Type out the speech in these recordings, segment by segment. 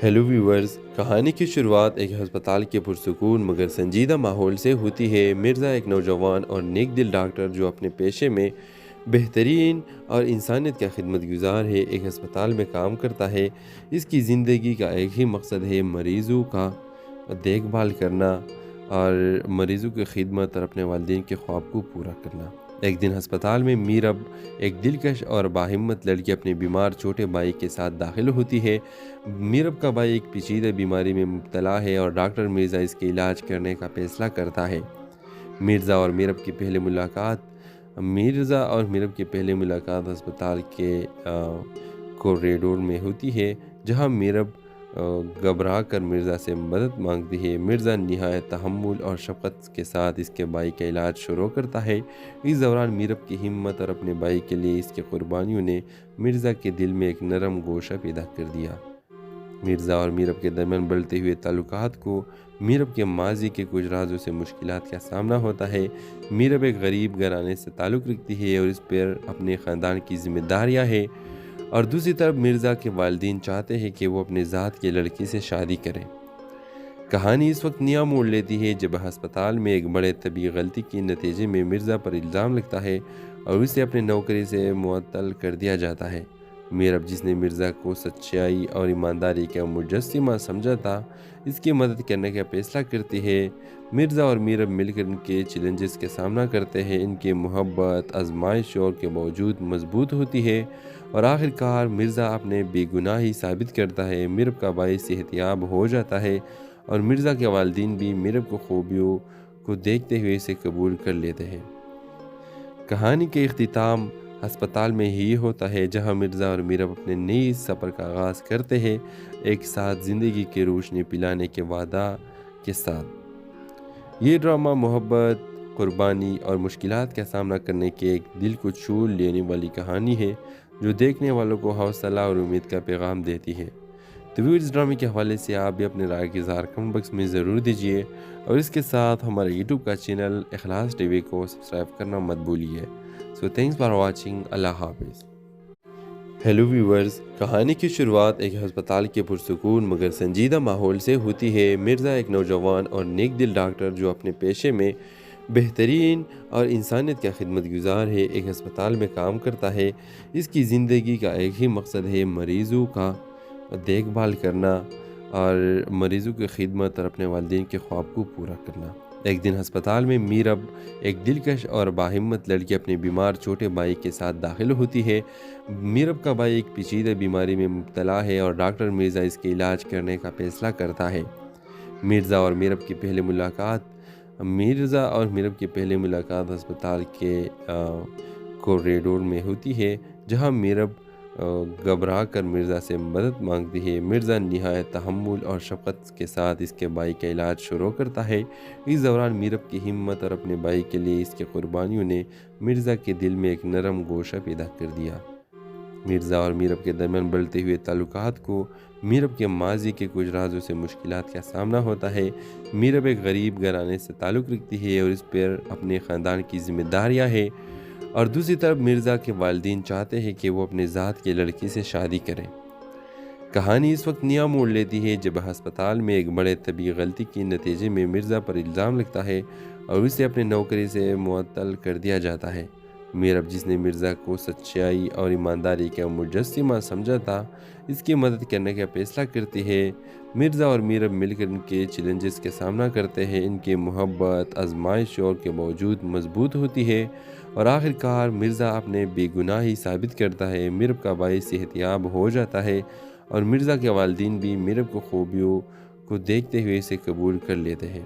Hello viewers, کہانی کی شروعات ایک ہسپتال کے پرسکون مگر سنجیدہ ماحول سے ہوتی ہے۔ مرزا ایک نوجوان اور نیک دل ڈاکٹر جو اپنے پیشے میں بہترین اور انسانیت کا خدمت گزار ہے، ایک ہسپتال میں کام کرتا ہے۔ اس کی زندگی کا ایک ہی مقصد ہے، مریضوں کا دیکھ بھال کرنا اور مریضوں کی خدمت اور اپنے والدین کے خواب کو پورا کرنا۔ ایک دن ہسپتال میں میرب، ایک دلکش اور باہمت لڑکی اپنے بیمار چھوٹے بھائی کے ساتھ داخل ہوتی ہے۔ میرب کا بھائی ایک پیچیدہ بیماری میں مبتلا ہے اور ڈاکٹر مرزا اس کے علاج کرنے کا فیصلہ کرتا ہے۔ مرزا اور میرب کی پہلی ملاقات ہسپتال کے کوریڈور میں ہوتی ہے، جہاں میرب گھبرا کر مرزا سے مدد مانگتی ہے۔ مرزا نہایت تحمل اور شفقت کے ساتھ اس کے بھائی کا علاج شروع کرتا ہے۔ اس دوران میرب کی ہمت اور اپنے بھائی کے لیے اس کی قربانیوں نے مرزا کے دل میں ایک نرم گوشہ پیدا کر دیا۔ مرزا اور میرب کے درمیان بڑھتے ہوئے تعلقات کو میرب کے ماضی کے کچھ رازوں سے مشکلات کا سامنا ہوتا ہے۔ میرب ایک غریب گھرانے سے تعلق رکھتی ہے اور اس پر اپنے خاندان کی ذمہ داریاں ہیں، اور دوسری طرف مرزا کے والدین چاہتے ہیں کہ وہ اپنے ذات کے لڑکی سے شادی کریں۔ کہانی اس وقت نیا موڑ لیتی ہے جب ہسپتال میں ایک بڑے طبی غلطی کے نتیجے میں مرزا پر الزام لگتا ہے اور اسے اپنے نوکری سے معطل کر دیا جاتا ہے۔ میرب، جس نے مرزا کو سچائی اور ایمانداری کا مجسمہ سمجھا تھا، اس کی مدد کرنے کا فیصلہ کرتی ہے۔ مرزا اور میرب مل کر ان کے چیلنجز کا سامنا کرتے ہیں۔ ان کی محبت آزمائشوں کے باوجود مضبوط ہوتی ہے اور آخر کار مرزا اپنے بے گناہی ثابت کرتا ہے۔ میرب کا بھائی صحت یاب ہو جاتا ہے اور مرزا کے والدین بھی میرب کو خوبیوں کو دیکھتے ہوئے اسے قبول کر لیتے ہیں۔ کہانی کے اختتام ہسپتال میں ہی ہوتا ہے، جہاں مرزا اور میرب اپنے نئے سفر کا آغاز کرتے ہیں، ایک ساتھ زندگی کی روشنی پلانے کے وعدہ کے ساتھ۔ یہ ڈرامہ محبت، قربانی اور مشکلات کا سامنا کرنے کے ایک دل کو چھو لینے والی کہانی ہے، جو دیکھنے والوں کو حوصلہ اور امید کا پیغام دیتی ہے۔ تو اس ڈرامے کے حوالے سے آپ بھی اپنے رائے کے اظہار کمنٹ باکس میں ضرور دیجیے، اور اس کے ساتھ ہمارے یوٹیوب کا چینل اخلاص ٹی وی کو سبسکرائب کرنا مت بھولیے۔ سو تھینکس فار واچنگ۔ اللہ حافظ۔ ہیلو ویورز، کہانی کی شروعات ایک ہسپتال کے پرسکون مگر سنجیدہ ماحول سے ہوتی ہے۔ مرزا ایک نوجوان اور نیک دل ڈاکٹر جو اپنے پیشے میں بہترین اور انسانیت کا خدمت گزار ہے، ایک ہسپتال میں کام کرتا ہے۔ اس کی زندگی کا ایک ہی مقصد ہے، مریضوں کا دیکھ بھال کرنا اور مریضوں کی خدمت اور اپنے والدین کے خواب کو پورا کرنا۔ ایک دن ہسپتال میں میرب، ایک دلکش اور باہمت لڑکی اپنے بیمار چھوٹے بھائی کے ساتھ داخل ہوتی ہے۔ میرب کا بھائی ایک پیچیدہ بیماری میں مبتلا ہے اور ڈاکٹر مرزا اس کے علاج کرنے کا فیصلہ کرتا ہے۔ مرزا اور میرب کی پہلی ملاقات ہسپتال کے کوریڈور میں ہوتی ہے، جہاں میرب گھبرا کر مرزا سے مدد مانگتی ہے۔ مرزا نہایت تحمل اور شفقت کے ساتھ اس کے بھائی کا علاج شروع کرتا ہے۔ اس دوران میرب کی ہمت اور اپنے بھائی کے لیے اس کی قربانیوں نے مرزا کے دل میں ایک نرم گوشہ پیدا کر دیا۔ مرزا اور میرب کے درمیان بڑھتے ہوئے تعلقات کو میرب کے ماضی کے کچھ رازوں سے مشکلات کا سامنا ہوتا ہے۔ میرب ایک غریب گھرانے سے تعلق رکھتی ہے اور اس پر اپنے خاندان کی ذمہ داریاں ہیں، اور دوسری طرف مرزا کے والدین چاہتے ہیں کہ وہ اپنے ذات کے لڑکی سے شادی کریں۔ کہانی اس وقت نیا موڑ لیتی ہے جب ہسپتال میں ایک بڑے طبی غلطی کے نتیجے میں مرزا پر الزام لگتا ہے اور اسے اپنے نوکری سے معطل کر دیا جاتا ہے۔ میرب، جس نے مرزا کو سچائی اور ایمانداری کا مجسمہ سمجھا تھا، اس کی مدد کرنے کا فیصلہ کرتی ہے۔ مرزا اور میرب مل کر ان کے چیلنجز کا سامنا کرتے ہیں۔ ان کی محبت آزمائشوں کے باوجود مضبوط ہوتی ہے اور آخر کار مرزا اپنے بے گناہی ثابت کرتا ہے۔ میرب کا بھائی صحت یاب ہو جاتا ہے اور مرزا کے والدین بھی میرب کو خوبیوں کو دیکھتے ہوئے اسے قبول کر لیتے ہیں۔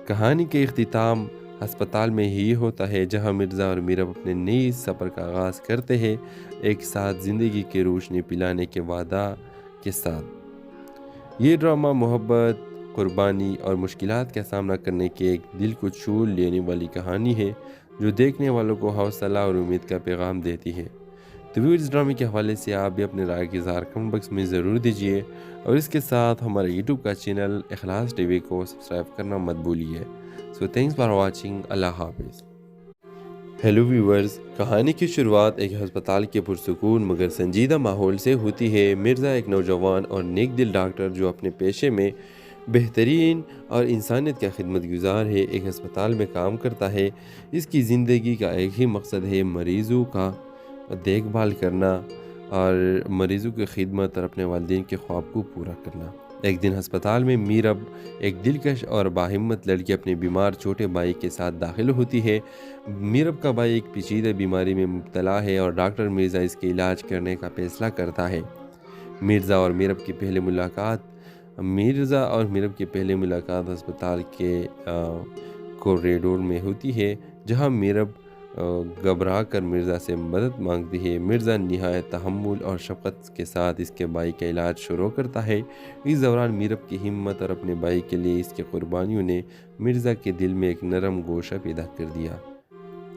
کہانی کے اختتام ہسپتال میں ہی ہوتا ہے، جہاں مرزا اور میرب اپنے نئے سفر کا آغاز کرتے ہیں، ایک ساتھ زندگی کی روشنی پلانے کے وعدہ کے ساتھ۔ یہ ڈرامہ محبت، قربانی اور مشکلات کا سامنا کرنے کے ایک دل کو چھو لینے والی کہانی ہے، جو دیکھنے والوں کو حوصلہ اور امید کا پیغام دیتی ہے۔ تو اس ڈرامے کے حوالے سے آپ بھی اپنے رائے کے اظہار کمنٹ باکس میں ضرور دیجیے، اور اس کے ساتھ ہمارے یوٹیوب کا چینل اخلاص ٹی وی کو سبسکرائب کرنا مت بھولیے۔ سو تھینکس فار واچنگ۔ اللہ حافظ۔ ہیلو ویورز، کہانی کی شروعات ایک ہسپتال کے پرسکون مگر سنجیدہ ماحول سے ہوتی ہے۔ مرزا ایک نوجوان اور نیک دل ڈاکٹر جو اپنے پیشے میں بہترین اور انسانیت کا خدمت گزار ہے، ایک ہسپتال میں کام کرتا ہے۔ اس کی زندگی کا ایک ہی مقصد ہے، مریضوں کا دیکھ بھال کرنا اور مریضوں کی خدمت اور اپنے والدین کے خواب کو پورا کرنا۔ ایک دن ہسپتال میں میرب، ایک دلکش اور باہمت لڑکی، اپنے بیمار چھوٹے بھائی کے ساتھ داخل ہوتی ہے۔ میرب کا بھائی ایک پیچیدہ بیماری میں مبتلا ہے اور ڈاکٹر مرزا اس کے علاج کرنے کا فیصلہ کرتا ہے۔ مرزا اور میرب کی پہلی ملاقات ہسپتال کے کوریڈور میں ہوتی ہے، جہاں میرب گھبرا کر مرزا سے مدد مانگتی ہے۔ مرزا نہایت تحمل اور شفقت کے ساتھ اس کے بھائی کا علاج شروع کرتا ہے۔ اس دوران میرب کی ہمت اور اپنے بھائی کے لیے اس کی قربانیوں نے مرزا کے دل میں ایک نرم گوشہ پیدا کر دیا۔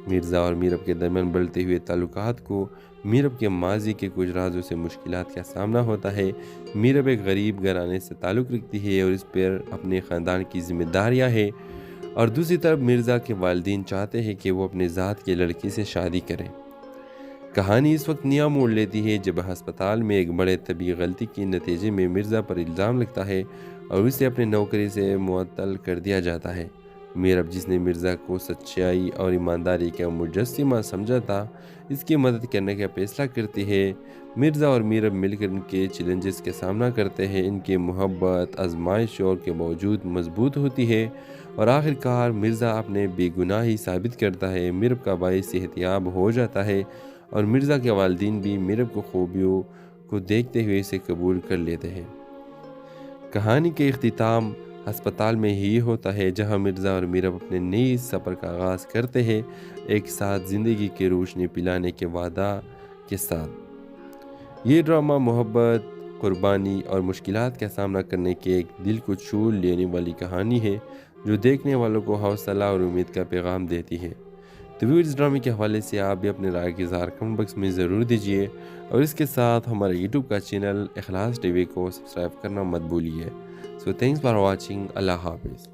مرزا اور میرب کے درمیان بڑھتے ہوئے تعلقات کو میرب کے ماضی کے کچھ رازوں سے مشکلات کا سامنا ہوتا ہے۔ میرب ایک غریب گھرانے سے تعلق رکھتی ہے اور اس پر اپنے خاندان کی ذمہ داریاں ہیں، اور دوسری طرف مرزا کے والدین چاہتے ہیں کہ وہ اپنے ذات کے لڑکی سے شادی کریں۔ کہانی اس وقت نیا موڑ لیتی ہے جب ہسپتال میں ایک بڑے طبی غلطی کے نتیجے میں مرزا پر الزام لگتا ہے اور اسے اپنے نوکری سے معطل کر دیا جاتا ہے۔ میرب، جس نے مرزا کو سچائی اور ایمانداری کا مجسمہ سمجھا تھا، اس کی مدد کرنے کا فیصلہ کرتی ہے۔ مرزا اور میرب مل کر ان کے چیلنجز کا سامنا کرتے ہیں۔ ان کی محبت آزمائشوں کے باوجود مضبوط ہوتی ہے اور آخر کار مرزا اپنے بے گناہی ثابت کرتا ہے۔ میرب کا بھائی صحت یاب ہو جاتا ہے اور مرزا کے والدین بھی میرب کو خوبیوں کو دیکھتے ہوئے اسے قبول کر لیتے ہیں۔ کہانی کے اختتام ہسپتال میں ہی ہوتا ہے، جہاں مرزا اور میرب اپنے نئے سفر کا آغاز کرتے ہیں، ایک ساتھ زندگی کی روشنی پلانے کے وعدہ کے ساتھ۔ یہ ڈرامہ محبت، قربانی اور مشکلات کا سامنا کرنے کی ایک دل کو چھو لینے والی کہانی ہے، جو دیکھنے والوں کو حوصلہ اور امید کا پیغام دیتی ہے۔ تو اس ڈرامے کے حوالے سے آپ بھی اپنے رائے کے اظہار کمنٹ باکس میں ضرور دیجیے، اور اس کے ساتھ ہمارے یوٹیوب کا چینل اخلاص ٹی وی کو سبسکرائب کرنا مت بھولیے۔ سو تھینکس فار واچنگ۔ اللہ حافظ۔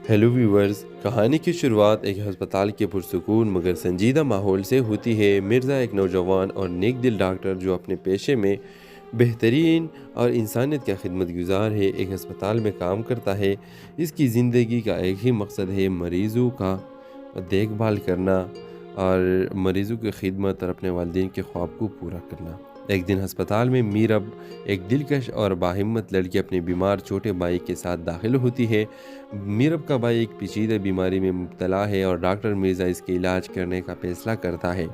ہیلو ویورز، کہانی کی شروعات ایک ہسپتال کے پرسکون مگر سنجیدہ ماحول سے ہوتی ہے۔ مرزا ایک نوجوان اور نیک دل ڈاکٹر جو اپنے پیشے میں بہترین اور انسانیت کا خدمت گزار ہے، ایک ہسپتال میں کام کرتا ہے۔ اس کی زندگی کا ایک ہی مقصد ہے، مریضوں کا دیکھ بھال کرنا اور مریضوں کی خدمت اور اپنے والدین کے خواب کو پورا کرنا۔ ایک دن ہسپتال میں میرب، ایک دلکش اور باہمت لڑکی، اپنے بیمار چھوٹے بھائی کے ساتھ داخل ہوتی ہے۔ میرب کا بھائی ایک پیچیدہ بیماری میں مبتلا ہے اور ڈاکٹر مرزا اس کے علاج کرنے کا فیصلہ کرتا ہے۔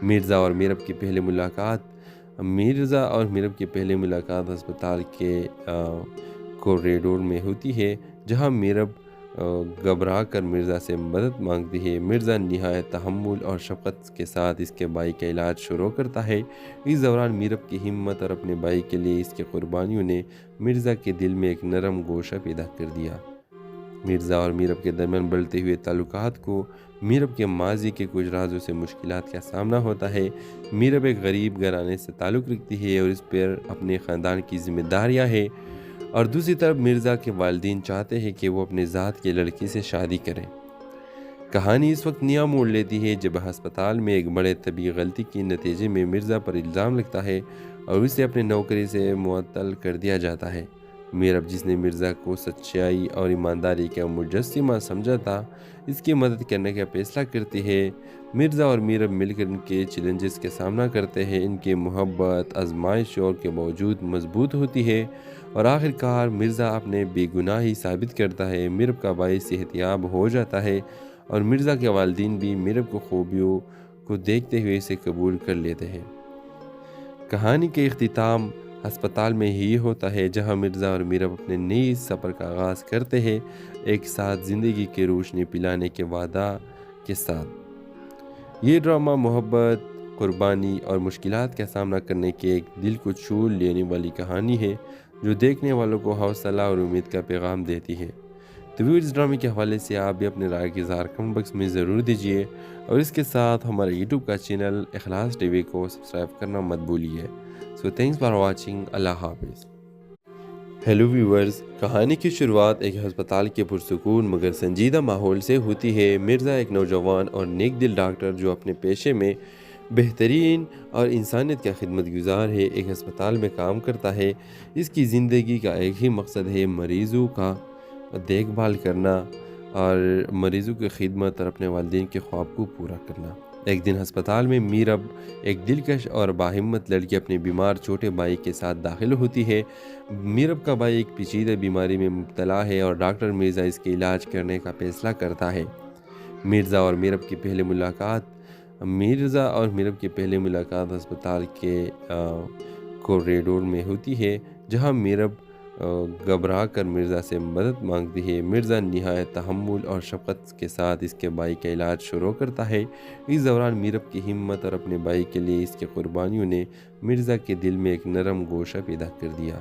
مرزا اور میرب کی پہلی ملاقات ہسپتال کے کوریڈور میں ہوتی ہے، جہاں میرب گھبرا کر مرزا سے مدد مانگتی ہے۔ مرزا نہایت تحمل اور شفقت کے ساتھ اس کے بھائی کا علاج شروع کرتا ہے۔ اس دوران میرب کی ہمت اور اپنے بھائی کے لیے اس کی قربانیوں نے مرزا کے دل میں ایک نرم گوشہ پیدا کر دیا۔ مرزا اور میرب کے درمیان بڑھتے ہوئے تعلقات کو میرب کے ماضی کے کچھ رازوں سے مشکلات کا سامنا ہوتا ہے۔ میرب ایک غریب گھرانے سے تعلق رکھتی ہے اور اس پر اپنے خاندان کی ذمہ داریاں ہیں، اور دوسری طرف مرزا کے والدین چاہتے ہیں کہ وہ اپنے ذات کے لڑکی سے شادی کریں۔ کہانی اس وقت نیا موڑ لیتی ہے جب ہسپتال میں ایک بڑے طبی غلطی کے نتیجے میں مرزا پر الزام لگتا ہے اور اسے اپنے نوکری سے معطل کر دیا جاتا ہے۔ میرب، جس نے مرزا کو سچائی اور ایمانداری کا مجسمہ سمجھا تھا، اس کی مدد کرنے کا فیصلہ کرتی ہے۔ مرزا اور میرب مل کر ان کے چیلنجز کا سامنا کرتے ہیں۔ ان کی محبت آزمائشوں کے باوجود مضبوط ہوتی ہے اور آخر کار مرزا اپنے بے گناہی ثابت کرتا ہے۔ میرب کا بھائی صحت یاب ہو جاتا ہے اور مرزا کے والدین بھی میرب کو خوبیوں کو دیکھتے ہوئے اسے قبول کر لیتے ہیں۔ کہانی کے اختتام ہسپتال میں ہی ہوتا ہے، جہاں مرزا اور میرب اپنے نئے سفر کا آغاز کرتے ہیں، ایک ساتھ زندگی کی روشنی پلانے کے وعدہ کے ساتھ۔ یہ ڈرامہ محبت، قربانی اور مشکلات کا سامنا کرنے کی ایک دل کو چھو لینے والی کہانی ہے، جو دیکھنے والوں کو حوصلہ اور امید کا پیغام دیتی ہے۔ تو اس ڈرامے کے حوالے سے آپ بھی اپنے رائے کے اظہار کمنٹ باکس میں ضرور دیجیے، اور اس کے ساتھ ہمارے یوٹیوب کا چینل اخلاص ٹی وی کو سبسکرائب کرنا مت بھولیے۔ سو تھینکس فار واچنگ۔ اللہ حافظ۔ ہیلو ویورز، کہانی کی شروعات ایک ہسپتال کے پرسکون مگر سنجیدہ ماحول سے ہوتی ہے۔ مرزا ایک نوجوان اور نیک دل ڈاکٹر جو اپنے پیشے میں بہترین اور انسانیت کا خدمت گزار ہے، ایک ہسپتال میں کام کرتا ہے۔ اس کی زندگی کا ایک ہی مقصد ہے، مریضوں کا دیکھ بھال کرنا اور مریضوں کی خدمت اور اپنے والدین کے خواب کو پورا کرنا۔ ایک دن ہسپتال میں میرب، ایک دلکش اور باہمت لڑکی، اپنے بیمار چھوٹے بھائی کے ساتھ داخل ہوتی ہے۔ میرب کا بھائی ایک پیچیدہ بیماری میں مبتلا ہے اور ڈاکٹر مرزا اس کے علاج کرنے کا فیصلہ کرتا ہے۔ مرزا اور میرب کی پہلی ملاقات ہسپتال کے کوریڈور میں ہوتی ہے، جہاں میرب گھبرا کر مرزا سے مدد مانگتی ہے۔ مرزا نہایت تحمل اور شفقت کے ساتھ اس کے بھائی کا علاج شروع کرتا ہے۔ اس دوران میرب کی ہمت اور اپنے بھائی کے لیے اس کی قربانیوں نے مرزا کے دل میں ایک نرم گوشہ پیدا کر دیا۔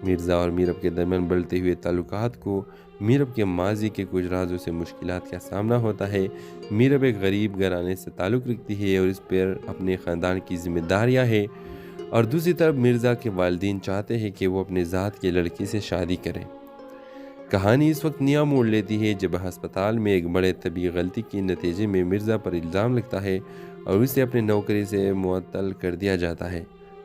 مرزا اور میرب کے درمیان بڑھتے ہوئے تعلقات کو میرب کے ماضی کے کچھ رازوں سے مشکلات کا سامنا ہوتا ہے۔ میرب ایک غریب گھرانے سے تعلق رکھتی ہے اور اس پر اپنے خاندان کی ذمہ داریاں ہیں، اور دوسری طرف مرزا کے والدین چاہتے ہیں کہ وہ اپنے ذات کی لڑکی سے شادی کریں۔ کہانی اس وقت نیا موڑ لیتی ہے جب ہسپتال میں ایک بڑے طبی غلطی کے نتیجے میں مرزا پر الزام لگتا ہے اور اسے اپنے نوکری سے معطل کر دیا جاتا ہے۔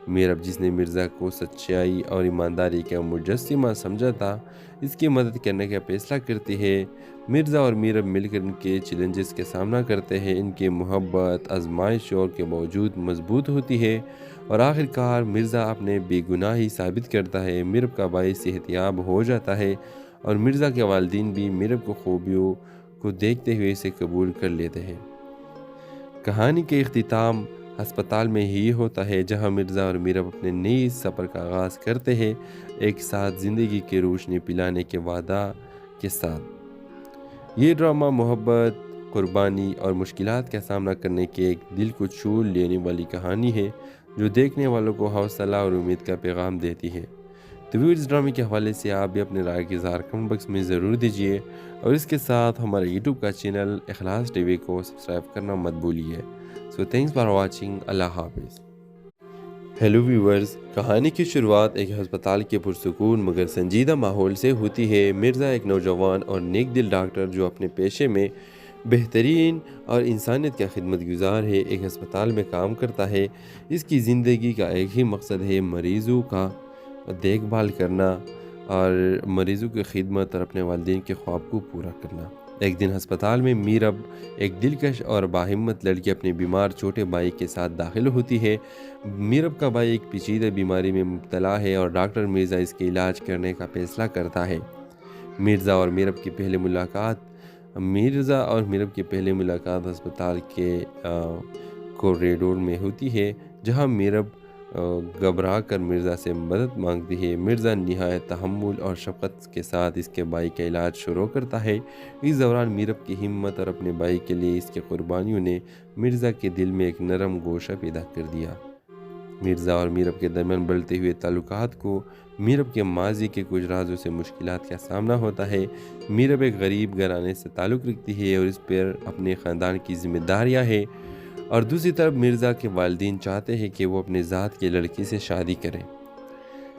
میرب، جس نے مرزا کو سچائی اور ایمانداری کا مجسمہ سمجھا تھا، اس کی مدد کرنے کا فیصلہ کرتی ہے۔ مرزا اور میرب مل کر ان کے چیلنجز کا سامنا کرتے ہیں۔ ان کی محبت آزمائشوں کے باوجود مضبوط ہوتی ہے اور آخر کار مرزا اپنے بے گناہی ثابت کرتا ہے۔ میرب کا بھائی صحت یاب ہو جاتا ہے اور مرزا کے والدین بھی میرب کو خوبیوں کو دیکھتے ہوئے اسے قبول کر لیتے ہیں۔ کہانی کے اختتام ہسپتال میں ہی ہوتا ہے، جہاں مرزا اور میرب اپنے نئے سفر کا آغاز کرتے ہیں، ایک ساتھ زندگی کی روشنی پلانے کے وعدہ کے ساتھ۔ یہ ڈرامہ محبت، قربانی اور مشکلات کا سامنا کرنے کے ایک دل کو چھو لینے والی کہانی ہے، جو دیکھنے والوں کو حوصلہ اور امید کا پیغام دیتی ہے۔ تو اس ڈرامے کے حوالے سے آپ بھی اپنے رائے کے اظہار کمنٹ باکس میں ضرور دیجیے، اور اس کے ساتھ ہمارے یوٹیوب کا چینل اخلاص ٹی وی کو سبسکرائب کرنا مت بھولیے۔ سو تھینکس فار واچنگ۔ اللہ حافظ۔ ہیلو ویورز، کہانی کی شروعات ایک ہسپتال کے پرسکون مگر سنجیدہ ماحول سے ہوتی ہے۔ مرزا ایک نوجوان اور نیک دل ڈاکٹر جو اپنے پیشے میں بہترین اور انسانیت کا خدمت گزار ہے، ایک ہسپتال میں کام کرتا ہے۔ اس کی زندگی کا ایک ہی مقصد ہے، مریضوں کا دیکھ بھال کرنا اور مریضوں کی خدمت اور اپنے والدین کے خواب کو پورا کرنا۔ ایک دن ہسپتال میں میرب، ایک دلکش اور باہمت لڑکی، اپنے بیمار چھوٹے بھائی کے ساتھ داخل ہوتی ہے۔ میرب کا بھائی ایک پیچیدہ بیماری میں مبتلا ہے اور ڈاکٹر مرزا اس کے علاج کرنے کا فیصلہ کرتا ہے۔ مرزا اور میرب کی پہلی ملاقات ہسپتال کے کوریڈور میں ہوتی ہے، جہاں میرب گھبرا کر مرزا سے مدد مانگتی ہے۔ مرزا نہایت تحمل اور شفقت کے ساتھ اس کے بھائی کا علاج شروع کرتا ہے۔ اس دوران میرب کی ہمت اور اپنے بھائی کے لیے اس کی قربانیوں نے مرزا کے دل میں ایک نرم گوشہ پیدا کر دیا۔ مرزا اور میرب کے درمیان بڑھتے ہوئے تعلقات کو میرب کے ماضی کے کچھ رازوں سے مشکلات کا سامنا ہوتا ہے۔ میرب ایک غریب گھرانے سے تعلق رکھتی ہے اور اس پر اپنے خاندان کی ذمہ داریاں ہیں، اور دوسری طرف مرزا کے والدین چاہتے ہیں کہ وہ اپنے ذات کی لڑکی سے شادی کریں۔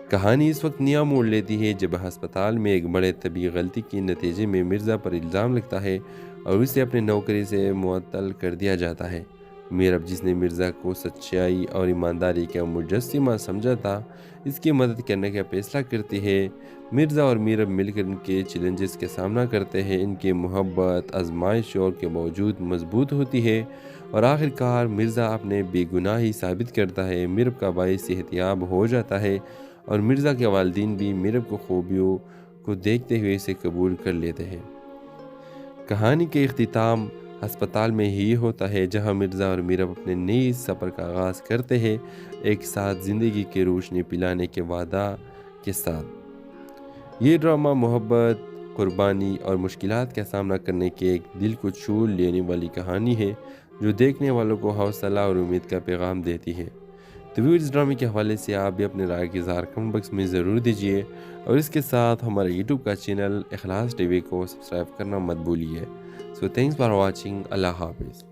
کہانی اس وقت نیا موڑ لیتی ہے جب ہسپتال میں ایک بڑے طبی غلطی کے نتیجے میں مرزا پر الزام لگتا ہے اور اسے اپنے نوکری سے معطل کر دیا جاتا ہے۔ میرب، جس نے مرزا کو سچائی اور ایمانداری کا مجسمہ سمجھا تھا، اس کی مدد کرنے کا فیصلہ کرتی ہے۔ مرزا اور میرب مل کر ان کے چیلنجز کا سامنا کرتے ہیں۔ ان کی محبت آزمائشوں کے باوجود مضبوط ہوتی ہے اور آخر کار مرزا اپنے بے گناہی ثابت کرتا ہے۔ میرب کا بھائی صحت یاب ہو جاتا ہے اور مرزا کے والدین بھی میرب کو خوبیوں کو دیکھتے ہوئے اسے قبول کر لیتے ہیں۔ کہانی کے اختتام ہسپتال میں ہی ہوتا ہے، جہاں مرزا اور میرب اپنے نئے سفر کا آغاز کرتے ہیں، ایک ساتھ زندگی کی روشنی پلانے کے وعدہ کے ساتھ۔ یہ ڈرامہ محبت، قربانی اور مشکلات کا سامنا کرنے کے ایک دل کو چھو لینے والی کہانی ہے، جو دیکھنے والوں کو حوصلہ اور امید کا پیغام دیتی ہے۔ تو اس ڈرامے کے حوالے سے آپ بھی اپنے رائے کے اظہار کمنٹ باکس میں ضرور دیجیے، اور اس کے ساتھ ہمارے یوٹیوب کا چینل اخلاص ٹی وی کو سبسکرائب کرنا مت بھولیے۔ سو تھینکس فار واچنگ۔ اللہ حافظ۔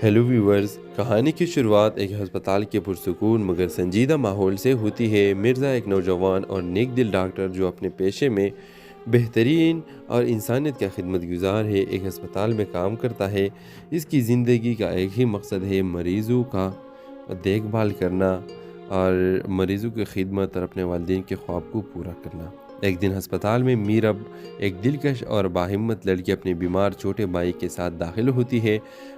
ہیلو ویورز، کہانی کی شروعات ایک ہسپتال کے پرسکون مگر سنجیدہ ماحول سے ہوتی ہے۔ مرزا ایک نوجوان اور نیک دل ڈاکٹر جو اپنے پیشے میں بہترین اور انسانیت کا خدمت گزار ہے، ایک ہسپتال میں کام کرتا ہے۔ اس کی زندگی کا ایک ہی مقصد ہے، مریضوں کا دیکھ بھال کرنا اور مریضوں کی خدمت اور اپنے والدین کے خواب کو پورا کرنا۔ ایک دن ہسپتال میں میرب، ایک دلکش اور باہمت لڑکی، اپنے بیمار چھوٹے بھائی کے ساتھ داخل ہوتی ہے۔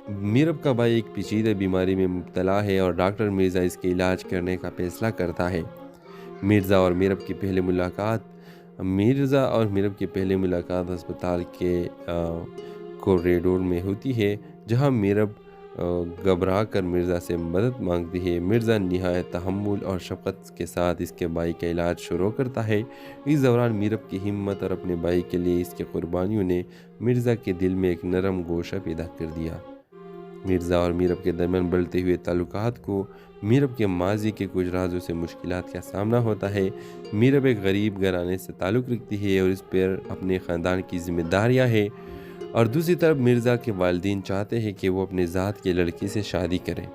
میرب کا بھائی ایک پیچیدہ بیماری میں مبتلا ہے اور ڈاکٹر مرزا اس کے علاج کرنے کا فیصلہ کرتا ہے۔ مرزا اور میرب کی پہلی ملاقات ہسپتال کے کوریڈور میں ہوتی ہے، جہاں میرب گھبرا کر مرزا سے مدد مانگتی ہے۔ مرزا نہایت تحمل اور شفقت کے ساتھ اس کے بھائی کا علاج شروع کرتا ہے۔ اس دوران میرب کی ہمت اور اپنے بھائی کے لیے اس کی قربانیوں نے مرزا کے دل میں ایک نرم گوشہ پیدا کر دیا۔ مرزا اور میرب کے درمیان بڑھتے ہوئے تعلقات کو میرب کے ماضی کے کچھ رازوں سے مشکلات کا سامنا ہوتا ہے۔ میرب ایک غریب گھرانے سے تعلق رکھتی ہے اور اس پر اپنے خاندان کی ذمہ داریاں ہیں، اور دوسری طرف مرزا کے والدین چاہتے ہیں کہ وہ اپنے ذات کے لڑکی سے شادی کریں۔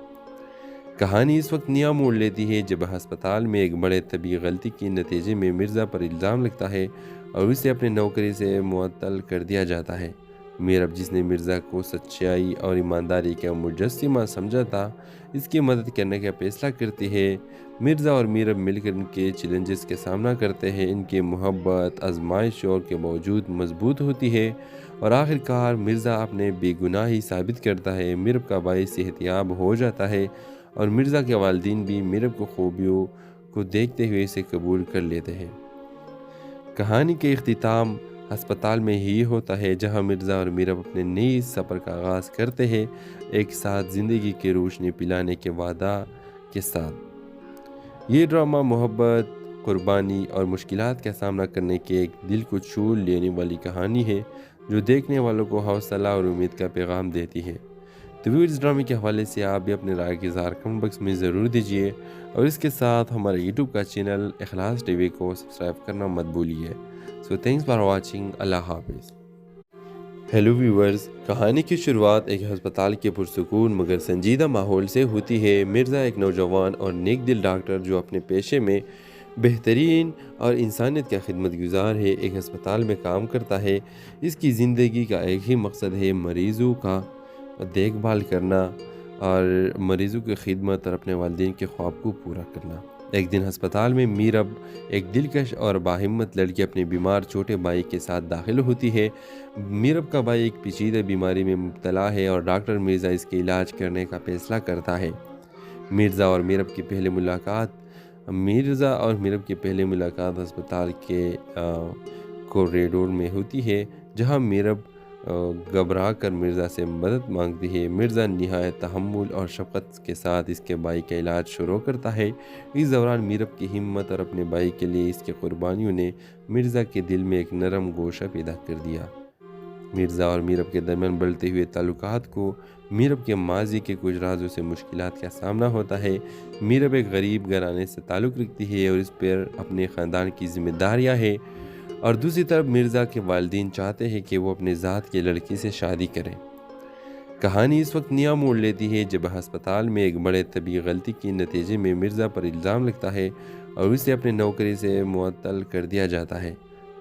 کہانی اس وقت نیا موڑ لیتی ہے جب ہسپتال میں ایک بڑے طبی غلطی کے نتیجے میں مرزا پر الزام لگتا ہے اور اسے اپنے نوکری سے معطل کر دیا جاتا ہے۔ میرب، جس نے مرزا کو سچائی اور ایمانداری کا مجسمہ سمجھا تھا، اس کی مدد کرنے کا فیصلہ کرتی ہے۔ مرزا اور میرب مل کر ان کے چیلنجز کا سامنا کرتے ہیں۔ ان کی محبت آزمائشوں کے باوجود مضبوط ہوتی ہے اور آخر کار مرزا اپنے بے گناہی ثابت کرتا ہے۔ میرب کا بھائی صحت یاب ہو جاتا ہے اور مرزا کے والدین بھی میرب کو خوبیوں کو دیکھتے ہوئے اسے قبول کر لیتے ہیں۔ کہانی کے اختتام ہسپتال میں ہی ہوتا ہے، جہاں مرزا اور میرب اپنے نئی سفر کا آغاز کرتے ہیں، ایک ساتھ زندگی کی روشنی پلانے کے وعدہ کے ساتھ۔ یہ ڈرامہ محبت، قربانی اور مشکلات کا سامنا کرنے کی ایک دل کو چھو لینے والی کہانی ہے، جو دیکھنے والوں کو حوصلہ اور امید کا پیغام دیتی ہے۔ تو اس ڈرامے کے حوالے سے آپ بھی اپنے رائے کے اظہار کمنٹ باکس میں ضرور دیجیے، اور اس کے ساتھ ہمارے یوٹیوب کا چینل اخلاص ٹی وی کو سبسکرائب کرنا مت بھولیے۔ سو تھینکس فار واچنگ۔ اللہ حافظ۔ ہیلو ویورز، کہانی کی شروعات ایک ہسپتال کے پرسکون مگر سنجیدہ ماحول سے ہوتی ہے۔ مرزا ایک نوجوان اور نیک دل ڈاکٹر جو اپنے پیشے میں بہترین اور انسانیت کا خدمت گزار ہے، ایک ہسپتال میں کام کرتا ہے۔ اس کی زندگی کا ایک ہی مقصد ہے، مریضوں کا دیکھ بھال کرنا اور مریضوں کی خدمت اور اپنے والدین کے خواب کو پورا کرنا۔ ایک دن ہسپتال میں میرب، ایک دلکش اور باہمت لڑکی، اپنے بیمار چھوٹے بھائی کے ساتھ داخل ہوتی ہے۔ میرب کا بھائی ایک پیچیدہ بیماری میں مبتلا ہے اور ڈاکٹر مرزا اس کے علاج کرنے کا فیصلہ کرتا ہے۔ مرزا اور میرب کی پہلی ملاقات ہسپتال کے کوریڈور میں ہوتی ہے، جہاں میرب گھبرا کر مرزا سے مدد مانگتی ہے۔ مرزا نہایت تحمل اور شفقت کے ساتھ اس کے بھائی کا علاج شروع کرتا ہے۔ اس دوران میرب کی ہمت اور اپنے بھائی کے لیے اس کی قربانیوں نے مرزا کے دل میں ایک نرم گوشہ پیدا کر دیا۔ مرزا اور میرب کے درمیان بڑھتے ہوئے تعلقات کو میرب کے ماضی کے کچھ رازوں سے مشکلات کا سامنا ہوتا ہے۔ میرب ایک غریب گھرانے سے تعلق رکھتی ہے اور اس پر اپنے خاندان کی ذمہ داریاں ہیں، اور دوسری طرف مرزا کے والدین چاہتے ہیں کہ وہ اپنے ذات کے لڑکی سے شادی کریں۔ کہانی اس وقت نیا موڑ لیتی ہے جب ہسپتال میں ایک بڑے طبی غلطی کے نتیجے میں مرزا پر الزام لگتا ہے اور اسے اپنے نوکری سے معطل کر دیا جاتا ہے۔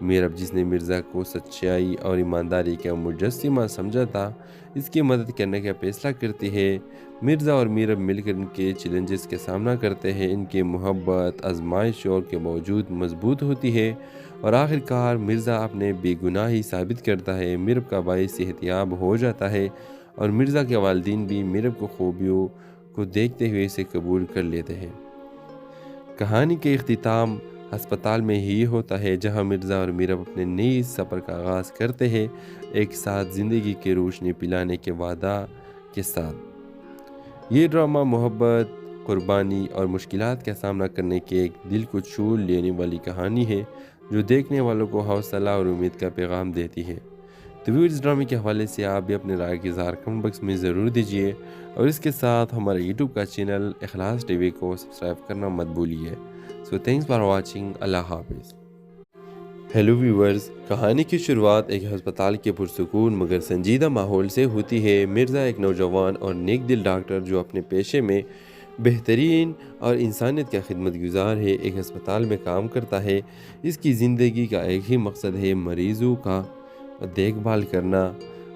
میرب، جس نے مرزا کو سچائی اور ایمانداری کا مجسمہ سمجھا تھا، اس کی مدد کرنے کا فیصلہ کرتی ہے۔ مرزا اور میرب مل کر ان کے چیلنجز کا سامنا کرتے ہیں۔ ان کی محبت آزمائشوں کے باوجود مضبوط ہوتی ہے اور آخر کار مرزا اپنے بے گناہی ثابت کرتا ہے۔ میرب کا بھائی صحت یاب ہو جاتا ہے اور مرزا کے والدین بھی میرب کو خوبیوں کو دیکھتے ہوئے اسے قبول کر لیتے ہیں۔ کہانی کے اختتام ہسپتال میں ہی ہوتا ہے، جہاں مرزا اور میرب اپنے نئی سفر کا آغاز کرتے ہیں، ایک ساتھ زندگی کی روشنی پلانے کے وعدہ کے ساتھ۔ یہ ڈرامہ محبت، قربانی اور مشکلات کا سامنا کرنے کی ایک دل کو چھو لینے والی کہانی ہے، جو دیکھنے والوں کو حوصلہ اور امید کا پیغام دیتی ہے۔ تو اس ڈرامے کے حوالے سے آپ بھی اپنے رائے کے اظہار کمنٹ باکس میں ضرور دیجیے، اور اس کے ساتھ ہمارے یوٹیوب کا چینل اخلاص ٹی وی کو سبسکرائب کرنا مت بھولیے۔ سو تھینکس فار واچنگ۔ اللہ حافظ۔ ہیلو ویورز، کہانی کی شروعات ایک ہسپتال کے پرسکون مگر سنجیدہ ماحول سے ہوتی ہے۔ مرزا ایک نوجوان اور نیک دل ڈاکٹر جو اپنے پیشے میں بہترین اور انسانیت کا خدمت گزار ہے، ایک ہسپتال میں کام کرتا ہے۔ اس کی زندگی کا ایک ہی مقصد ہے، مریضوں کا دیکھ بھال کرنا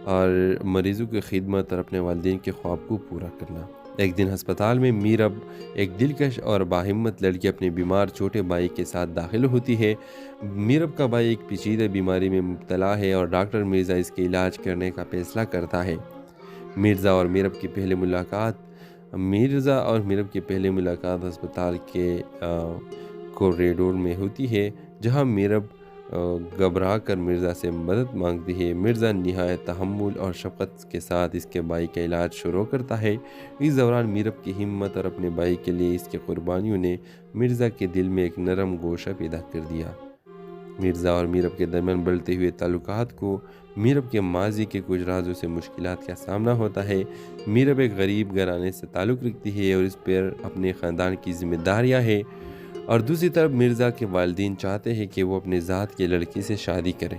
اور مریضوں کی خدمت اور اپنے والدین کے خواب کو پورا کرنا۔ ایک دن ہسپتال میں میرب، ایک دلکش اور باہمت لڑکی اپنے بیمار چھوٹے بھائی کے ساتھ داخل ہوتی ہے۔ میرب کا بھائی ایک پیچیدہ بیماری میں مبتلا ہے اور ڈاکٹر مرزا اس کے علاج کرنے کا فیصلہ کرتا ہے۔ مرزا اور میرب کی پہلی ملاقات ہسپتال کے کوریڈور میں ہوتی ہے، جہاں میرب گھبرا کر مرزا سے مدد مانگتی ہے۔ مرزا نہایت تحمل اور شفقت کے ساتھ اس کے بھائی کا علاج شروع کرتا ہے۔ اس دوران میرب کی ہمت اور اپنے بھائی کے لیے اس کی قربانیوں نے مرزا کے دل میں ایک نرم گوشہ پیدا کر دیا۔ مرزا اور میرب کے درمیان بڑھتے ہوئے تعلقات کو میرب کے ماضی کے کچھ رازوں سے مشکلات کا سامنا ہوتا ہے۔ میرب ایک غریب گھرانے سے تعلق رکھتی ہے اور اس پر اپنے خاندان کی ذمہ داریاں ہیں، اور دوسری طرف مرزا کے والدین چاہتے ہیں کہ وہ اپنے ذات کے لڑکی سے شادی کریں۔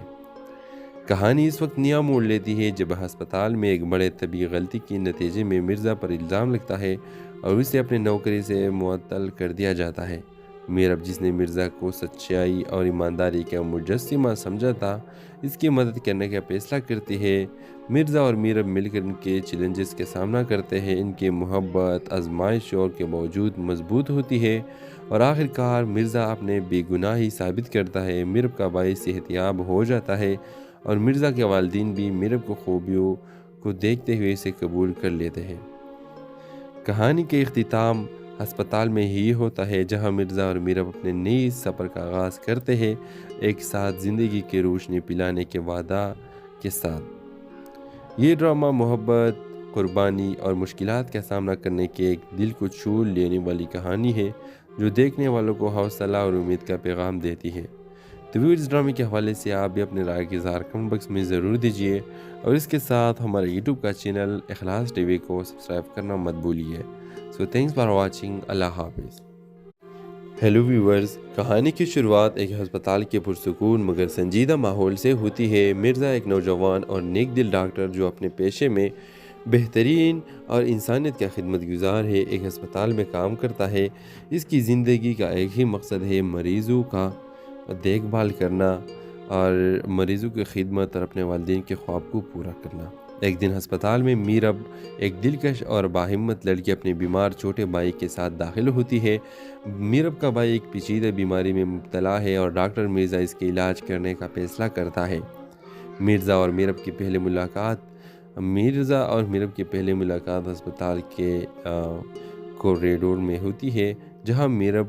کہانی اس وقت نیا موڑ لیتی ہے جب ہسپتال میں ایک بڑے طبی غلطی کے نتیجے میں مرزا پر الزام لگتا ہے اور اسے اپنے نوکری سے معطل کر دیا جاتا ہے۔ میرب، جس نے مرزا کو سچائی اور ایمانداری کا مجسمہ سمجھا تھا، اس کی مدد کرنے کا فیصلہ کرتی ہے۔ مرزا اور میرب مل کر ان کے چیلنجز کا سامنا کرتے ہیں۔ ان کی محبت آزمائشوں کے باوجود مضبوط ہوتی ہے اور آخر کار مرزا اپنے بے گناہی ثابت کرتا ہے۔ میرب کا بھائی صحت یاب ہو جاتا ہے اور مرزا کے والدین بھی میرب کو خوبیوں کو دیکھتے ہوئے اسے قبول کر لیتے ہیں۔ کہانی کے اختتام ہسپتال میں ہی ہوتا ہے، جہاں مرزا اور میرب اپنے نئے سفر کا آغاز کرتے ہیں، ایک ساتھ زندگی کی روشنی پلانے کے وعدہ کے ساتھ۔ یہ ڈرامہ محبت، قربانی اور مشکلات کا سامنا کرنے کے ایک دل کو چھو لینے والی کہانی ہے، جو دیکھنے والوں کو حوصلہ اور امید کا پیغام دیتی ہے۔ تو اس ڈرامے کے حوالے سے آپ بھی اپنے رائے کے اظہار کمنٹ باکس میں ضرور دیجیے، اور اس کے ساتھ ہمارے یوٹیوب کا چینل اخلاص ٹی وی کو سبسکرائب کرنا مت بھولیے۔ سو تھینکس فار واچنگ۔ اللہ حافظ۔ ہیلو ویورز، کہانی کی شروعات ایک ہسپتال کے پرسکون مگر سنجیدہ ماحول سے ہوتی ہے۔ مرزا ایک نوجوان اور نیک دل ڈاکٹر جو اپنے پیشے میں بہترین اور انسانیت کا خدمت گزار ہے، ایک ہسپتال میں کام کرتا ہے۔ اس کی زندگی کا ایک ہی مقصد ہے، مریضوں کا دیکھ بھال کرنا اور مریضوں کی خدمت اور اپنے والدین کے خواب کو پورا کرنا۔ ایک دن ہسپتال میں میرب، ایک دلکش اور باہمت لڑکی اپنے بیمار چھوٹے بھائی کے ساتھ داخل ہوتی ہے۔ میرب کا بھائی ایک پیچیدہ بیماری میں مبتلا ہے اور ڈاکٹر مرزا اس کے علاج کرنے کا فیصلہ کرتا ہے۔ مرزا اور میرب کی پہلی ملاقات ہسپتال کے کوریڈور میں ہوتی ہے، جہاں میرب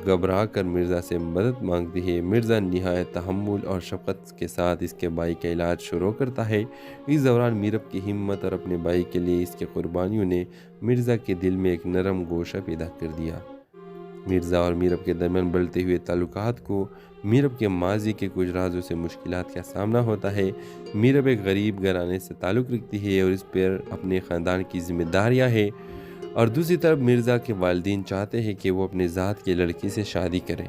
گھبرا کر مرزا سے مدد مانگتی ہے۔ مرزا نہایت تحمل اور شفقت کے ساتھ اس کے بھائی کا علاج شروع کرتا ہے۔ اس دوران میرب کی ہمت اور اپنے بھائی کے لیے اس کی قربانیوں نے مرزا کے دل میں ایک نرم گوشہ پیدا کر دیا۔ مرزا اور میرب کے درمیان بڑھتے ہوئے تعلقات کو میرب کے ماضی کے کچھ رازوں سے مشکلات کا سامنا ہوتا ہے۔ میرب ایک غریب گھرانے سے تعلق رکھتی ہے اور اس پر اپنے خاندان کی ذمہ داریاں ہیں، اور دوسری طرف مرزا کے والدین چاہتے ہیں کہ وہ اپنے ذات کے لڑکی سے شادی کریں۔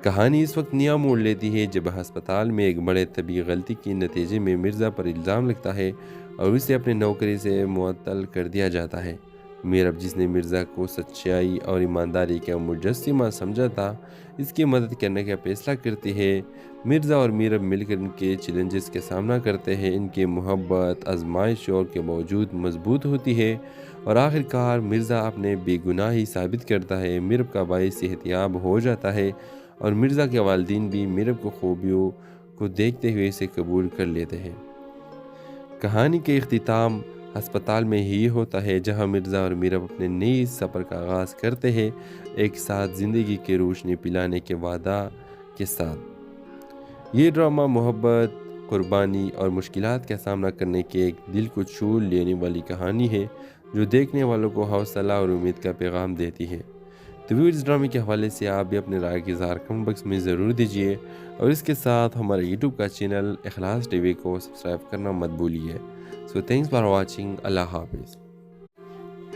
کہانی اس وقت نیا موڑ لیتی ہے جب ہسپتال میں ایک بڑے طبی غلطی کے نتیجے میں مرزا پر الزام لگتا ہے اور اسے اپنے نوکری سے معطل کر دیا جاتا ہے۔ میرب، جس نے مرزا کو سچائی اور ایمانداری کا مجسمہ سمجھا تھا، اس کی مدد کرنے کا فیصلہ کرتی ہے۔ مرزا اور میرب مل کر ان کے چیلنجز کا سامنا کرتے ہیں۔ ان کی محبت آزمائشوں کے باوجود مضبوط ہوتی ہے اور آخر کار مرزا اپنے بے گناہی ثابت کرتا ہے۔ میرب کا بھائی صحت یاب ہو جاتا ہے اور مرزا کے والدین بھی میرب کو خوبیوں کو دیکھتے ہوئے اسے قبول کر لیتے ہیں۔ کہانی کے اختتام ہسپتال میں ہی ہوتا ہے، جہاں مرزا اور میرب اپنے نئے سفر کا آغاز کرتے ہیں، ایک ساتھ زندگی کی روشنی پلانے کے وعدہ کے ساتھ۔ یہ ڈرامہ محبت، قربانی اور مشکلات کا سامنا کرنے کے ایک دل کو چھو لینے والی کہانی ہے، جو دیکھنے والوں کو حوصلہ اور امید کا پیغام دیتی ہے۔ تو اس ڈرامے کے حوالے سے آپ بھی اپنے رائے کے اظہار کمنٹ باکس میں ضرور دیجیے، اور اس کے ساتھ ہمارے یوٹیوب کا چینل اخلاص ٹی وی کو سبسکرائب کرنا مت بھولیے۔ سو تھینکس فار واچنگ۔ اللہ حافظ۔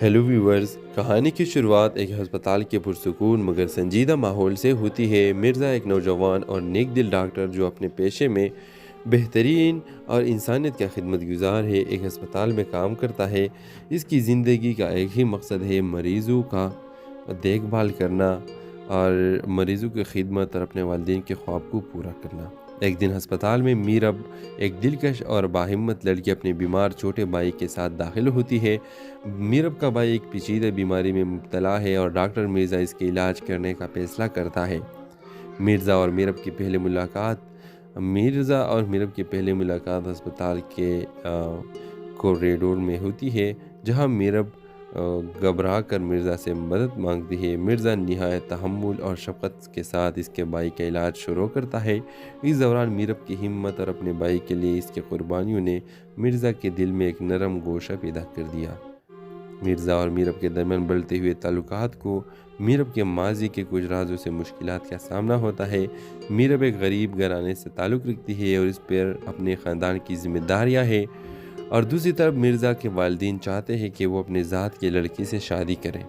ہیلو ویورز، کہانی کی شروعات ایک ہسپتال کے پرسکون مگر سنجیدہ ماحول سے ہوتی ہے۔ مرزا ایک نوجوان اور نیک دل ڈاکٹر جو اپنے پیشے میں بہترین اور انسانیت کا خدمت گزار ہے، ایک ہسپتال میں کام کرتا ہے۔ اس کی زندگی کا ایک ہی مقصد ہے، مریضوں کا دیکھ بھال کرنا اور مریضوں کی خدمت اور اپنے والدین کے خواب کو پورا کرنا۔ ایک دن ہسپتال میں میرب، ایک دلکش اور باہمت لڑکی، اپنے بیمار چھوٹے بھائی کے ساتھ داخل ہوتی ہے۔ میرب کا بھائی ایک پیچیدہ بیماری میں مبتلا ہے اور ڈاکٹر مرزا اس کے علاج کرنے کا فیصلہ کرتا ہے۔ مرزا اور میرب کی پہلی ملاقات ہسپتال کے کوریڈور میں ہوتی ہے، جہاں میرب گھبرا کر مرزا سے مدد مانگتی ہے۔ مرزا نہایت تحمل اور شفقت کے ساتھ اس کے بھائی کا علاج شروع کرتا ہے۔ اس دوران میرب کی ہمت اور اپنے بھائی کے لیے اس کی قربانیوں نے مرزا کے دل میں ایک نرم گوشہ پیدا کر دیا۔ مرزا اور میرب کے درمیان بڑھتے ہوئے تعلقات کو میرب کے ماضی کے کچھ رازوں سے مشکلات کا سامنا ہوتا ہے۔ میرب ایک غریب گھرانے سے تعلق رکھتی ہے اور اس پر اپنے خاندان کی ذمہ داریاں ہیں، اور دوسری طرف مرزا کے والدین چاہتے ہیں کہ وہ اپنے ذات کی لڑکی سے شادی کریں۔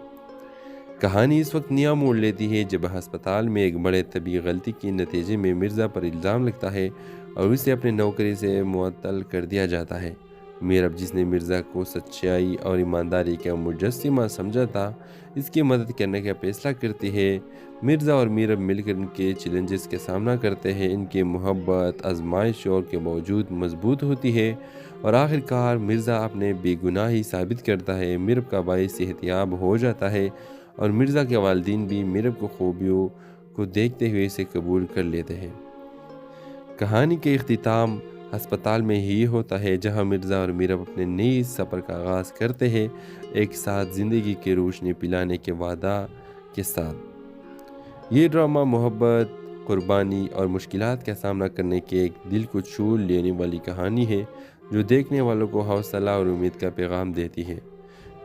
کہانی اس وقت نیا موڑ لیتی ہے جب ہسپتال میں ایک بڑے طبی غلطی کے نتیجے میں مرزا پر الزام لگتا ہے اور اسے اپنے نوکری سے معطل کر دیا جاتا ہے۔ میرب، جس نے مرزا کو سچائی اور ایمانداری کا مجسمہ سمجھا تھا، اس کی مدد کرنے کا فیصلہ کرتی ہے۔ مرزا اور میرب مل کر ان کے چیلنجز کا سامنا کرتے ہیں۔ ان کی محبت آزمائشوں کے باوجود مضبوط ہوتی ہے اور آخر کار مرزا اپنے بے گناہی ثابت کرتا ہے۔ میرب کا بھائی صحت یاب ہو جاتا ہے اور مرزا کے والدین بھی میرب کو خوبیوں کو دیکھتے ہوئے اسے قبول کر لیتے ہیں۔ کہانی کے اختتام ہسپتال میں ہی ہوتا ہے، جہاں مرزا اور میرب اپنے نئے سفر کا آغاز کرتے ہیں، ایک ساتھ زندگی کی روشنی پلانے کے وعدہ کے ساتھ۔ یہ ڈرامہ محبت، قربانی اور مشکلات کا سامنا کرنے کی ایک دل کو چھو لینے والی کہانی ہے، جو دیکھنے والوں کو حوصلہ اور امید کا پیغام دیتی ہے۔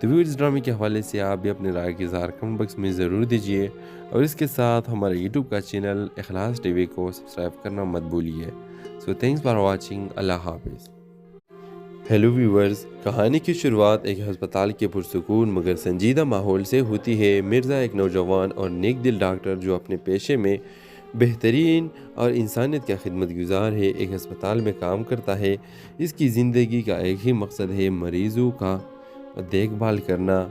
تو اس ڈرامے کے حوالے سے آپ بھی اپنے رائے کے اظہار کمنٹ باکس میں ضرور دیجیے، اور اس کے ساتھ ہمارے یوٹیوب کا چینل اخلاص ٹی وی کو سبسکرائب کرنا مت بھولیے۔ سو تھینکس فار واچنگ۔ اللہ حافظ۔ ہیلو ویورز، کہانی کی شروعات ایک ہسپتال کے پرسکون مگر سنجیدہ ماحول سے ہوتی ہے۔ مرزا ایک نوجوان اور نیک دل ڈاکٹر جو اپنے پیشے میں بہترین اور انسانیت کا خدمت گزار ہے، ایک ہسپتال میں کام کرتا ہے۔ اس کی زندگی کا ایک ہی مقصد ہے، مریضوں کا دیکھ بھال کرنا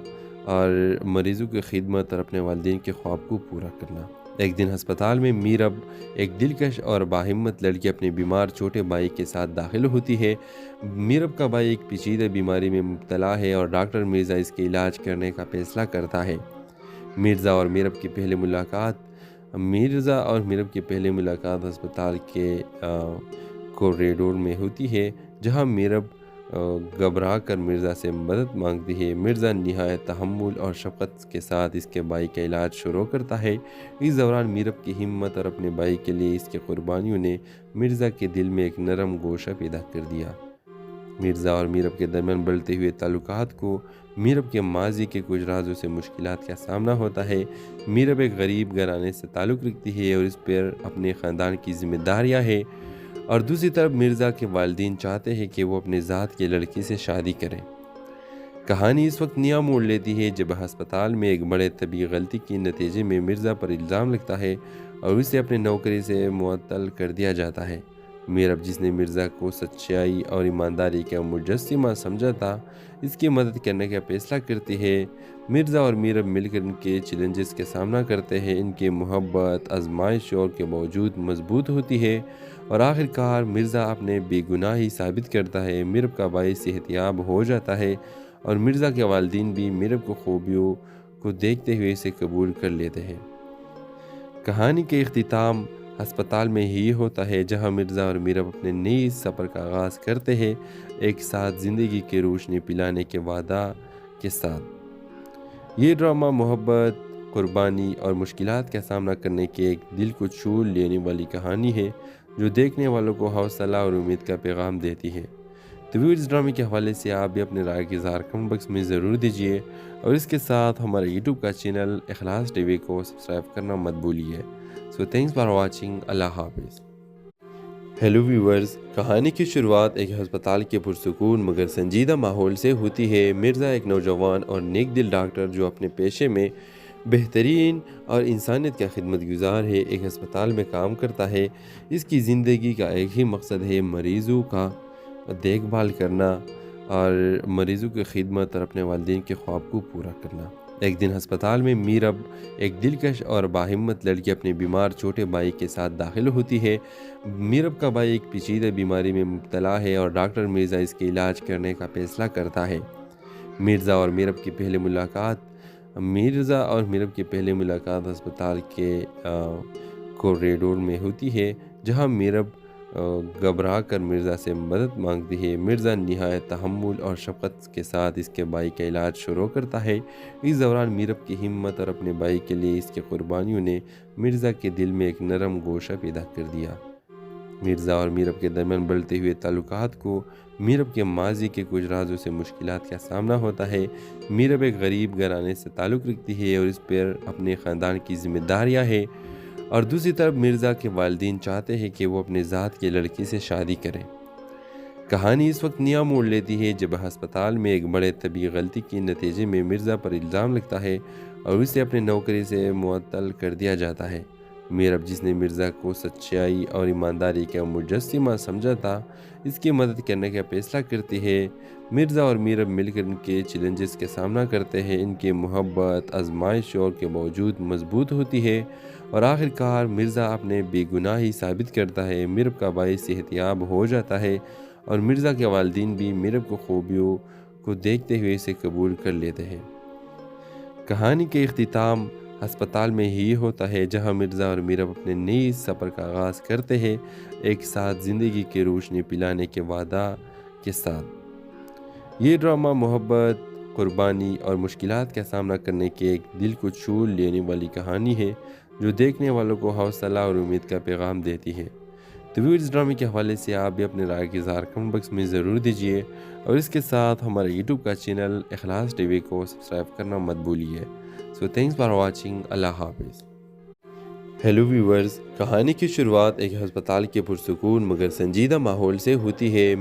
اور مریضوں کی خدمت اور اپنے والدین کے خواب کو پورا کرنا۔ ایک دن ہسپتال میں میرب، ایک دلکش اور باہمت لڑکی، اپنے بیمار چھوٹے بھائی کے ساتھ داخل ہوتی ہے۔ میرب کا بھائی ایک پیچیدہ بیماری میں مبتلا ہے اور ڈاکٹر مرزا اس کے علاج کرنے کا فیصلہ کرتا ہے۔ مرزا اور میرب کی پہلی ملاقات ہسپتال کے کوریڈور میں ہوتی ہے، جہاں میرب گھبرا کر مرزا سے مدد مانگتی ہے۔ مرزا نہایت تحمل اور شفقت کے ساتھ اس کے بھائی کا علاج شروع کرتا ہے۔ اس دوران میرب کی ہمت اور اپنے بھائی کے لیے اس کی قربانیوں نے مرزا کے دل میں ایک نرم گوشہ پیدا کر دیا۔ مرزا اور میرب کے درمیان بڑھتے ہوئے تعلقات کو میرب کے ماضی کے کچھ رازوں سے مشکلات کا سامنا ہوتا ہے۔ میرب ایک غریب گھرانے سے تعلق رکھتی ہے اور اس پر اپنے خاندان کی ذمہ داریاں ہیں، اور دوسری طرف مرزا کے والدین چاہتے ہیں کہ وہ اپنے ذات کی لڑکی سے شادی کریں۔ کہانی اس وقت نیا موڑ لیتی ہے جب ہسپتال میں ایک بڑے طبی غلطی کے نتیجے میں مرزا پر الزام لگتا ہے اور اسے اپنے نوکری سے معطل کر دیا جاتا ہے۔ میرب، جس نے مرزا کو سچائی اور ایمانداری کا مجسمہ سمجھا تھا، اس کی مدد کرنے کا فیصلہ کرتی ہے۔ مرزا اور میرب مل کر ان کے چیلنجز کا سامنا کرتے ہیں۔ ان کی محبت آزمائشوں کے باوجود مضبوط ہوتی ہے اور آخر کار مرزا اپنے بے گناہی ثابت کرتا ہے۔ میرب کا بھائی صحت یاب ہو جاتا ہے اور مرزا کے والدین بھی میرب کو خوبیوں کو دیکھتے ہوئے اسے قبول کر لیتے ہیں۔ کہانی کے اختتام ہسپتال میں ہی ہوتا ہے، جہاں مرزا اور میرب اپنے نئے سفر کا آغاز کرتے ہیں، ایک ساتھ زندگی کی روشنی پلانے کے وعدہ کے ساتھ۔ یہ ڈرامہ محبت، قربانی اور مشکلات کا سامنا کرنے کی ایک دل کو چھو لینے والی کہانی ہے، جو دیکھنے والوں کو حوصلہ اور امید کا پیغام دیتی ہے۔ تو اس ڈرامے کے حوالے سے آپ بھی اپنے رائے کے اظہار کمنٹ باکس میں ضرور دیجیے، اور اس کے ساتھ ہمارے یوٹیوب کا چینل اخلاص ٹی وی کو سبسکرائب کرنا مت بھولیے۔ سو تھینکس فار واچنگ۔ اللہ حافظ۔ ہیلو ویورز، کہانی کی شروعات ایک ہسپتال کے پرسکون مگر سنجیدہ ماحول سے ہوتی ہے۔ مرزا ایک نوجوان اور نیک دل ڈاکٹر جو اپنے پیشے میں بہترین اور انسانیت کا خدمت گزار ہے، ایک ہسپتال میں کام کرتا ہے۔ اس کی زندگی کا ایک ہی مقصد ہے، مریضوں کا دیکھ بھال کرنا اور مریضوں کی خدمت اور اپنے والدین کے خواب کو پورا کرنا۔ ایک دن ہسپتال میں میرب، ایک دلکش اور باہمت لڑکی، اپنے بیمار چھوٹے بھائی کے ساتھ داخل ہوتی ہے۔ میرب کا بھائی ایک پیچیدہ بیماری میں مبتلا ہے اور ڈاکٹر مرزا اس کے علاج کرنے کا فیصلہ کرتا ہے۔ مرزا اور میرب کی پہلی ملاقات ہسپتال کے کوریڈور میں ہوتی ہے، جہاں میرب گھبرا کر مرزا سے مدد مانگتی ہے۔ مرزا نہایت تحمل اور شفقت کے ساتھ اس کے بھائی کا علاج شروع کرتا ہے۔ اس دوران میرب کی ہمت اور اپنے بھائی کے لیے اس کی قربانیوں نے مرزا کے دل میں ایک نرم گوشہ پیدا کر دیا۔ مرزا اور میرب کے درمیان بڑھتے ہوئے تعلقات کو میرب کے ماضی کے کچھ رازوں سے مشکلات کا سامنا ہوتا ہے۔ میرب ایک غریب گھرانے سے تعلق رکھتی ہے اور اس پر اپنے خاندان کی ذمہ داریاں ہیں، اور دوسری طرف مرزا کے والدین چاہتے ہیں کہ وہ اپنے ذات کی لڑکی سے شادی کریں۔ کہانی اس وقت نیا موڑ لیتی ہے جب ہسپتال میں ایک بڑے طبی غلطی کے نتیجے میں مرزا پر الزام لگتا ہے اور اسے اپنے نوکری سے معطل کر دیا جاتا ہے۔ میرب، جس نے مرزا کو سچائی اور ایمانداری کا مجسمہ سمجھا تھا، اس کی مدد کرنے کا فیصلہ کرتی ہے۔ مرزا اور میرب مل کر ان کے چیلنجز کا سامنا کرتے ہیں۔ ان کی محبت آزمائشوں کے باوجود مضبوط ہوتی ہے اور آخر کار مرزا اپنے بے گناہی ثابت کرتا ہے۔ میرب کا بھائی صحت یاب ہو جاتا ہے اور مرزا کے والدین بھی میرب کو خوبیوں کو دیکھتے ہوئے اسے قبول کر لیتے ہیں۔ کہانی کے اختتام ہسپتال میں ہی ہوتا ہے، جہاں مرزا اور میرب اپنے نئے سفر کا آغاز کرتے ہیں، ایک ساتھ زندگی کی روشنی پلانے کے وعدہ کے ساتھ۔ یہ ڈرامہ محبت، قربانی اور مشکلات کا سامنا کرنے کے ایک دل کو چھو لینے والی کہانی ہے، جو دیکھنے والوں کو حوصلہ اور امید کا پیغام دیتی ہے۔ تو اس ڈرامے کے حوالے سے آپ بھی اپنے رائے کا اظہار کمنٹ باکس میں ضرور دیجیے، اور اس کے ساتھ ہمارے یوٹیوب کا چینل اخلاص ٹی وی کو سبسکرائب کرنا مت بھولیے۔ سو تھینکس فار واچنگ۔ اللہ حافظ۔ ہیلو ویورز، کہانی کی شروعات ایک ہسپتال کے پرسکون مگر سنجیدہ ماحول سے ہوتی ہے۔